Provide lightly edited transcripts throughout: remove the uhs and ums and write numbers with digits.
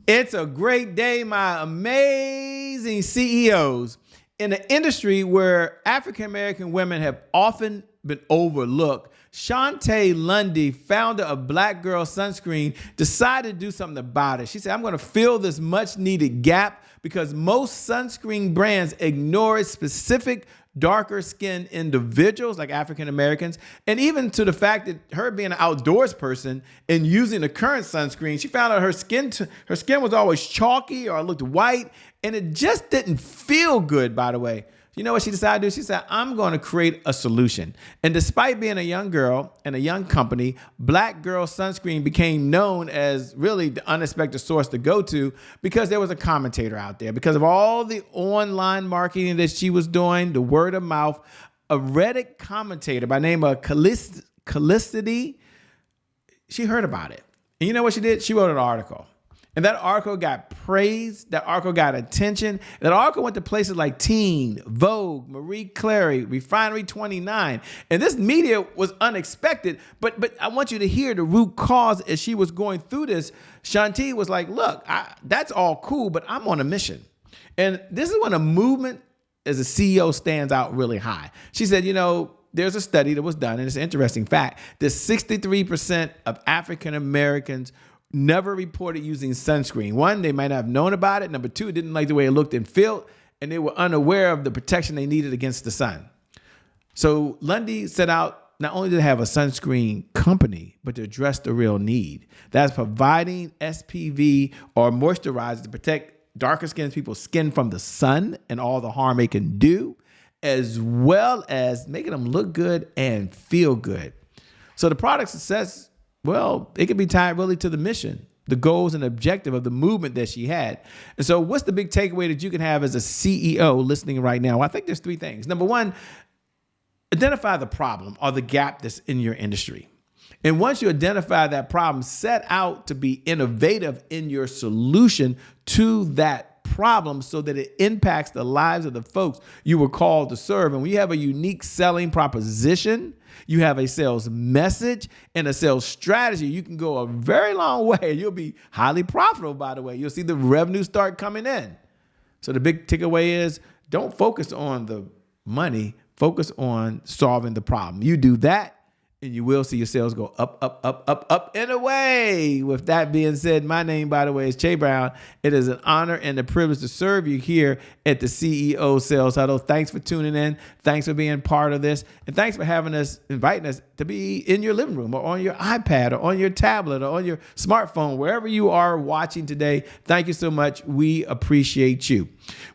It's a great day, my amazing CEOs. In an industry where African American women have often been overlooked, Shontay Lundy, founder of Black Girl Sunscreen, decided to do something about it. She said, I'm going to fill this much needed gap because most sunscreen brands ignore specific darker skinned individuals like African Americans, and even to the fact that her being an outdoors person and using the current sunscreen, she found out her skin was always chalky or looked white, and it just didn't feel good, by the way. You know what she decided to do? She said, I'm going to create a solution. And despite being a young girl and a young company, Black Girl Sunscreen became known as really the unexpected source to go to because there was a commentator out there. Because of all the online marketing that she was doing, the word of mouth, a Reddit commentator by the name of Khaleesidee, she heard about it. And you know what she did? She wrote an article. And that article got praise. That article got attention. That article went to places like Teen, Vogue, Marie Claire, Refinery 29. And this media was unexpected. But I want you to hear the root cause as she was going through this. Shontay was like, look, that's all cool, but I'm on a mission. And this is when a movement as a CEO stands out really high. She said, there's a study that was done, and it's an interesting fact, that 63% of African Americans never reported using sunscreen. One, they might not have known about it. Number two, didn't like the way it looked and felt, and they were unaware of the protection they needed against the sun. So Lundy set out not only to have a sunscreen company, but to address the real need. That's providing SPF or moisturizer to protect darker skinned people's skin from the sun and all the harm it can do, as well as making them look good and feel good. So the product success, well, it could be tied really to the mission, the goals and objective of the movement that she had. And so what's the big takeaway that you can have as a CEO listening right now? Well, I think there's three things. Number one, identify the problem or the gap that's in your industry. And once you identify that problem, set out to be innovative in your solution to that problem so that it impacts the lives of the folks you were called to serve. And when you have a unique selling proposition, you have a sales message and a sales strategy, you can go a very long way. You'll be highly profitable, by the way. You'll see the revenue start coming in. So the big takeaway is don't focus on the money, focus on solving the problem. You do that, and you will see your sales go up, up, up, up, up, and away. With that being said, my name, by the way, is Che Brown. It is an honor and a privilege to serve you here at the CEO Sales Huddle. Thanks for tuning in. Thanks for being part of this. And thanks for inviting us to be in your living room or on your iPad or on your tablet or on your smartphone, wherever you are watching today. Thank you so much. We appreciate you.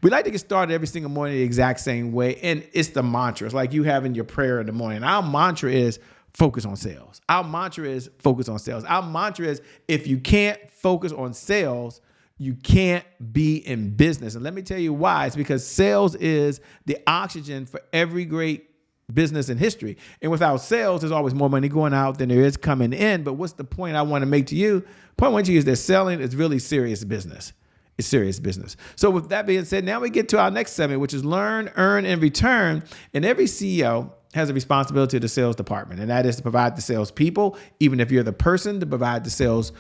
We like to get started every single morning the exact same way. And it's the mantra. It's like you having your prayer in the morning. Our mantra is focus on sales. Our mantra is focus on sales. Our mantra is if you can't focus on sales, you can't be in business. And let me tell you why. It's because sales is the oxygen for every great business in history. And without sales, there's always more money going out than there is coming in. But what's the point I want to make to you? The point I want to you is that selling is really serious business. It's serious business. So with that being said, now we get to our next segment, which is learn, earn, and return. And every CEO has a responsibility to the sales department, and that is to provide the sales people, even if you're the person, to provide the sales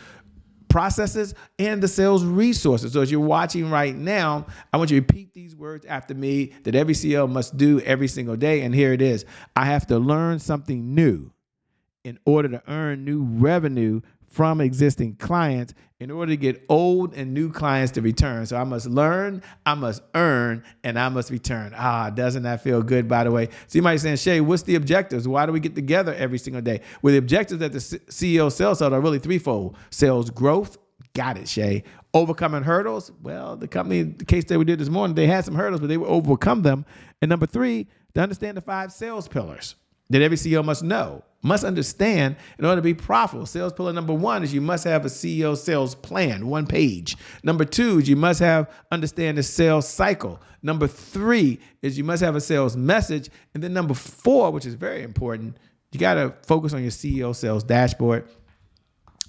processes and the sales resources. So as you're watching right now, I want you to repeat these words after me that every CEO must do every single day. And here it is. I have to learn something new in order to earn new revenue from existing clients in order to get old and new clients to return. So I must learn, I must earn, and I must return. Doesn't that feel good, by the way? So you might be saying, Shay, what's the objectives? Why do we get together every single day? Well, the objectives at the CEO Sales Huddle are really threefold. Sales growth, got it, Shay. Overcoming hurdles, well, the company, the case that we did this morning, they had some hurdles, but they would overcome them. And number three, to understand the 5 sales pillars that every CEO must know, must understand in order to be profitable. Sales pillar number 1 is you must have a CEO sales plan, 1 page. Number 2 is you must understand the sales cycle. Number 3 is you must have a sales message. And then number 4, which is very important, you got to focus on your CEO sales dashboard.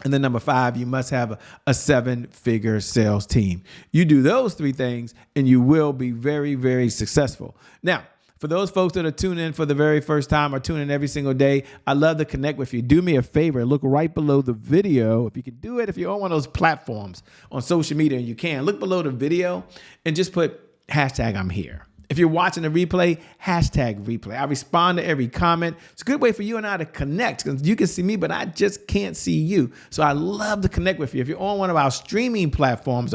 And then number 5, you must have a 7-figure sales team. You do those 3 things and you will be very, very successful. Now, For those folks that are tuning in for the very first time or tuning in every single day, I love to connect with you. Do me a favor. Look right below the video. If you can do it, if you're on one of those platforms on social media and you can, look below the video and just put hashtag I'm here. If you're watching the replay, hashtag replay. I respond to every comment. It's a good way for you and I to connect because you can see me, but I just can't see you. So I love to connect with you. If you're on one of our streaming platforms,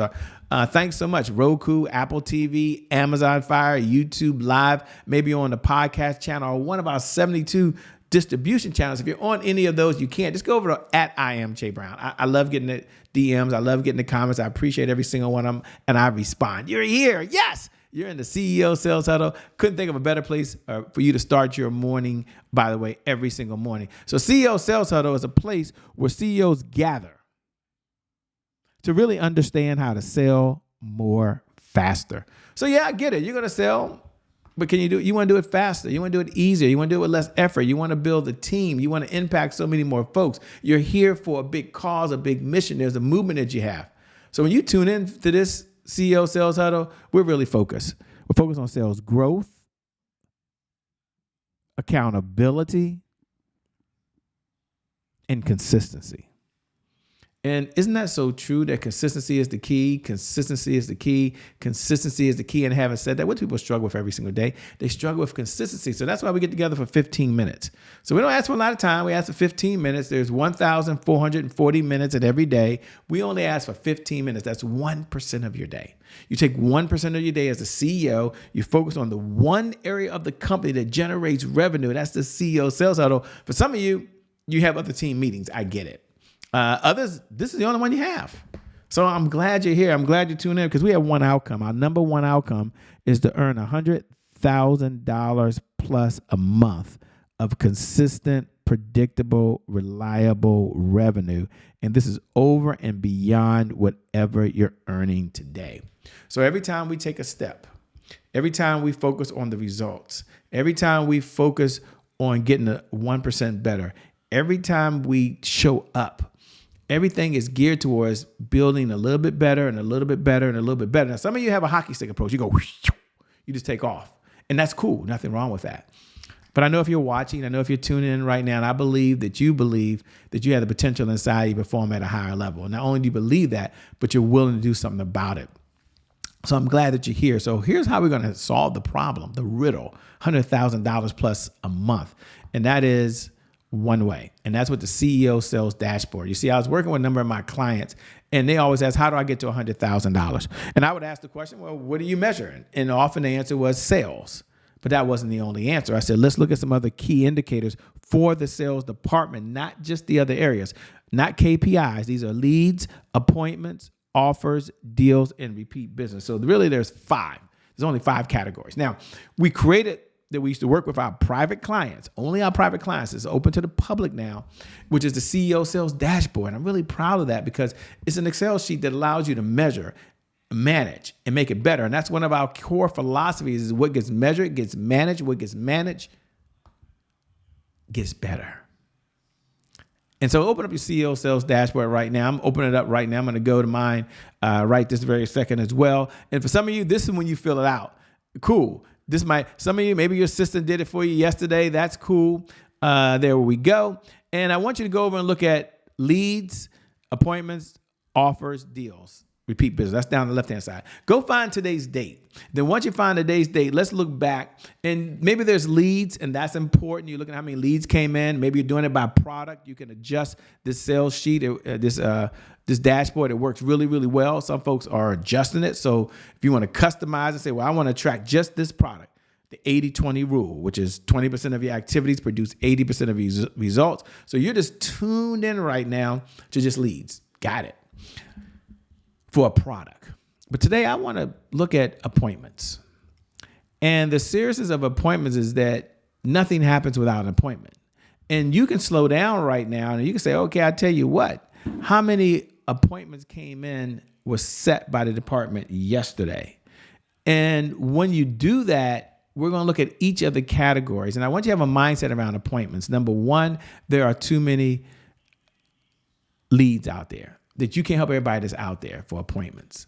thanks so much. Roku, Apple TV, Amazon Fire, YouTube Live, maybe on the podcast channel or one of our 72 distribution channels. If you're on any of those, you can't. Just go over to @IamJBrown. I love getting the DMs. I love getting the comments. I appreciate every single one of them, and I respond. You're here. Yes. You're in the CEO Sales Huddle. Couldn't think of a better place for you to start your morning, by the way, every single morning. So CEO Sales Huddle is a place where CEOs gather to really understand how to sell more faster. So yeah, I get it. You're going to sell, but can you do it? You want to do it faster. You want to do it easier. You want to do it with less effort. You want to build a team. You want to impact so many more folks. You're here for a big cause, a big mission. There's a movement that you have. So when you tune in to this CEO Sales Huddle, we're really focused. We're focused on sales growth, accountability, and consistency. And isn't that so true that consistency is the key? Consistency is the key. Consistency is the key. And having said that, what do people struggle with every single day? They struggle with consistency. So that's why we get together for 15 minutes. So we don't ask for a lot of time. We ask for 15 minutes. There's 1,440 minutes in every day. We only ask for 15 minutes. That's 1% of your day. You take 1% of your day as a CEO. You focus on the one area of the company that generates revenue. That's the CEO Sales Huddle. For some of you, you have other team meetings. I get it. Others, this is the only one you have. So I'm glad you're here. I'm glad you tuned in because we have one outcome. Our number one outcome is to earn $100,000 plus a month of consistent, predictable, reliable revenue. And this is over and beyond whatever you're earning today. So every time we take a step, every time we focus on the results, every time we focus on getting a 1% better, every time we show up, everything is geared towards building a little bit better and a little bit better and a little bit better. Now, some of you have a hockey stick approach. You go, you just take off. And that's cool. Nothing wrong with that. But I know if you're watching, I know if you're tuning in right now, and I believe that you have the potential inside you to perform at a higher level. And not only do you believe that, but you're willing to do something about it. So I'm glad that you're here. So here's how we're going to solve the problem, the riddle, $100,000 plus a month. And that is one way. And that's with the CEO Sales Dashboard. You see, I was working with a number of my clients and they always ask, how do I get to $100,000? And I would ask the question, well, what are you measuring? And often the answer was sales. But that wasn't the only answer. I said, let's look at some other key indicators for the sales department, not just the other areas, not KPIs. These are leads, appointments, offers, deals, and repeat business. So really there's 5. There's only 5 categories. Now, we created that we used to work with our private clients, only our private clients. It's open to the public now, which is the CEO Sales Dashboard. And I'm really proud of that because it's an Excel sheet that allows you to measure, manage, and make it better. And that's one of our core philosophies is what gets measured, gets managed. What gets managed gets better. And so open up your CEO Sales Dashboard right now. I'm opening it up right now. I'm going to go to mine right this very second as well. And for some of you, this is when you fill it out. Cool. Some of you, maybe your assistant did it for you yesterday. That's cool. There we go. And I want you to go over and look at leads, appointments, offers, deals, repeat business. That's down the left-hand side. Go find today's date. Then once you find today's date, let's look back. And maybe there's leads, and that's important. You're looking at how many leads came in. Maybe you're doing it by product. You can adjust this sales sheet, this dashboard. It works really, really well. Some folks are adjusting it. So if you want to customize and say, well, I want to track just this product, the 80-20 rule, which is 20% of your activities produce 80% of your results. So you're just tuned in right now to just leads. Got it. For a product. But today I want to look at appointments. And the seriousness of appointments is that nothing happens without an appointment. And you can slow down right now and you can say, okay, I tell you what, how many appointments came in was set by the department yesterday? And when you do that, we're going to look at each of the categories. And I want you to have a mindset around appointments. Number one, there are too many leads out there that you can't help everybody that's out there for appointments.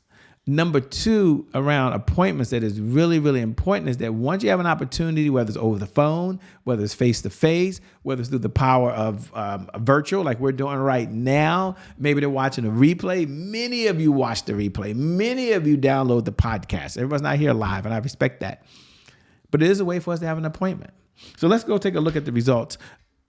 Number two, around appointments that is really, really important is that once you have an opportunity, whether it's over the phone, whether it's face-to-face, whether it's through the power of virtual, like we're doing right now, maybe they're watching a replay. Many of you watch the replay. Many of you download the podcast. Everybody's not here live, and I respect that. But it is a way for us to have an appointment. So let's go take a look at the results.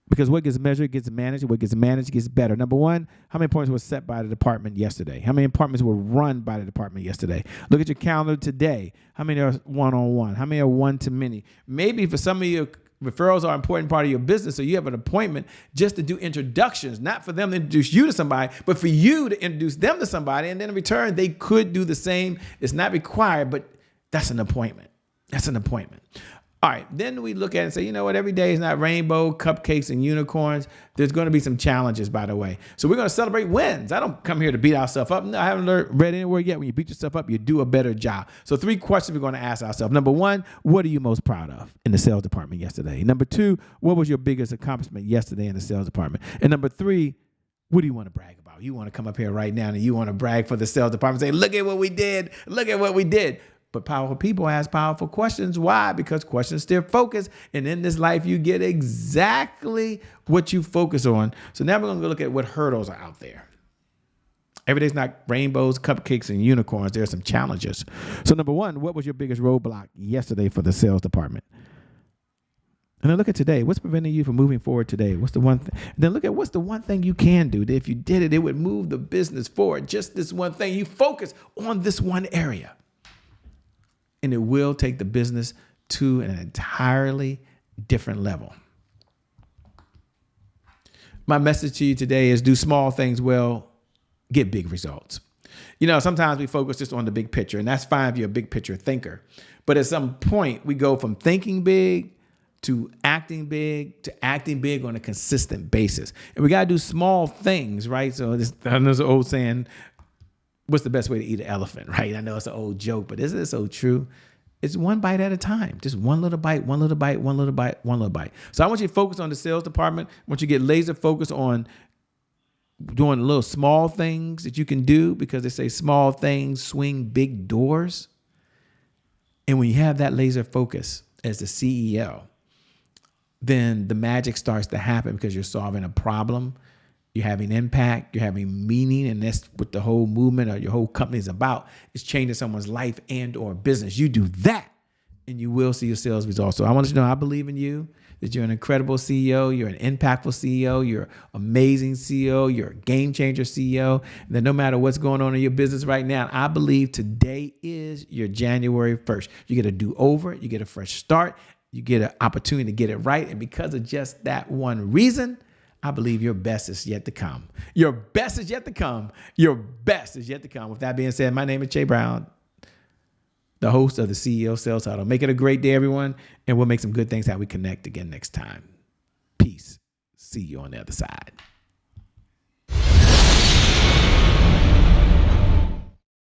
Because what gets measured gets managed. What gets managed gets better. Number one, how many appointments were set by the department yesterday? How many appointments were run by the department yesterday? Look at your calendar today. How many are one-on-one? How many are one-to-many? Maybe for some of you, referrals are an important part of your business, so you have an appointment just to do introductions, not for them to introduce you to somebody, but for you to introduce them to somebody, and then in return, they could do the same. It's not required, but that's an appointment. That's an appointment. All right, then we look at it and say, you know what, every day is not rainbow, cupcakes, and unicorns. There's going to be some challenges, by the way. So we're going to celebrate wins. I don't come here to beat ourselves up. No, I haven't read anywhere yet. When you beat yourself up, you do a better job. So 3 questions we're going to ask ourselves. Number 1, what are you most proud of in the sales department yesterday? Number 2, what was your biggest accomplishment yesterday in the sales department? And number 3, what do you want to brag about? You want to come up here right now and you want to brag for the sales department, say, look at what we did. Look at what we did. But powerful people ask powerful questions. Why? Because questions steer focus. And in this life, you get exactly what you focus on. So now we're going to look at what hurdles are out there. Every day's not rainbows, cupcakes, and unicorns. There are some challenges. So number 1, what was your biggest roadblock yesterday for the sales department? And then look at today. What's preventing you from moving forward today? What's the one thing? Then look at what's the one thing you can do that if you did it, it would move the business forward. Just this one thing. You focus on this one area. And it will take the business to an entirely different level. My message to you today is do small things well, get big results. You know, sometimes we focus just on the big picture, and that's fine if you're a big picture thinker. But at some point, we go from thinking big to acting big on a consistent basis. And we got to do small things, right? So there's an old saying, what's the best way to eat an elephant, right? I know it's an old joke, but isn't it so true? It's one bite at a time. Just one little bite, one little bite, one little bite, one little bite. So I want you to focus on the sales department. I want you to get laser focused on doing little small things that you can do, because they say small things swing big doors. And when you have that laser focus as the CEO, then the magic starts to happen because you're solving a problem. You're having impact, you're having meaning, and that's what the whole movement or your whole company is about. It's changing someone's life and or business. You do that, and you will see your sales results. So I want you to know I believe in you, that you're an incredible CEO, you're an impactful CEO, you're an amazing CEO, you're a game changer CEO, and that no matter what's going on in your business right now, I believe today is your January 1st. You get a do-over, you get a fresh start, you get an opportunity to get it right, and because of just that one reason, I believe your best is yet to come. Your best is yet to come. Your best is yet to come. With that being said, my name is Jay Brown, the host of the CEO Sales Huddle. Make it a great day, everyone, and we'll make some good things how we connect again next time. Peace. See you on the other side.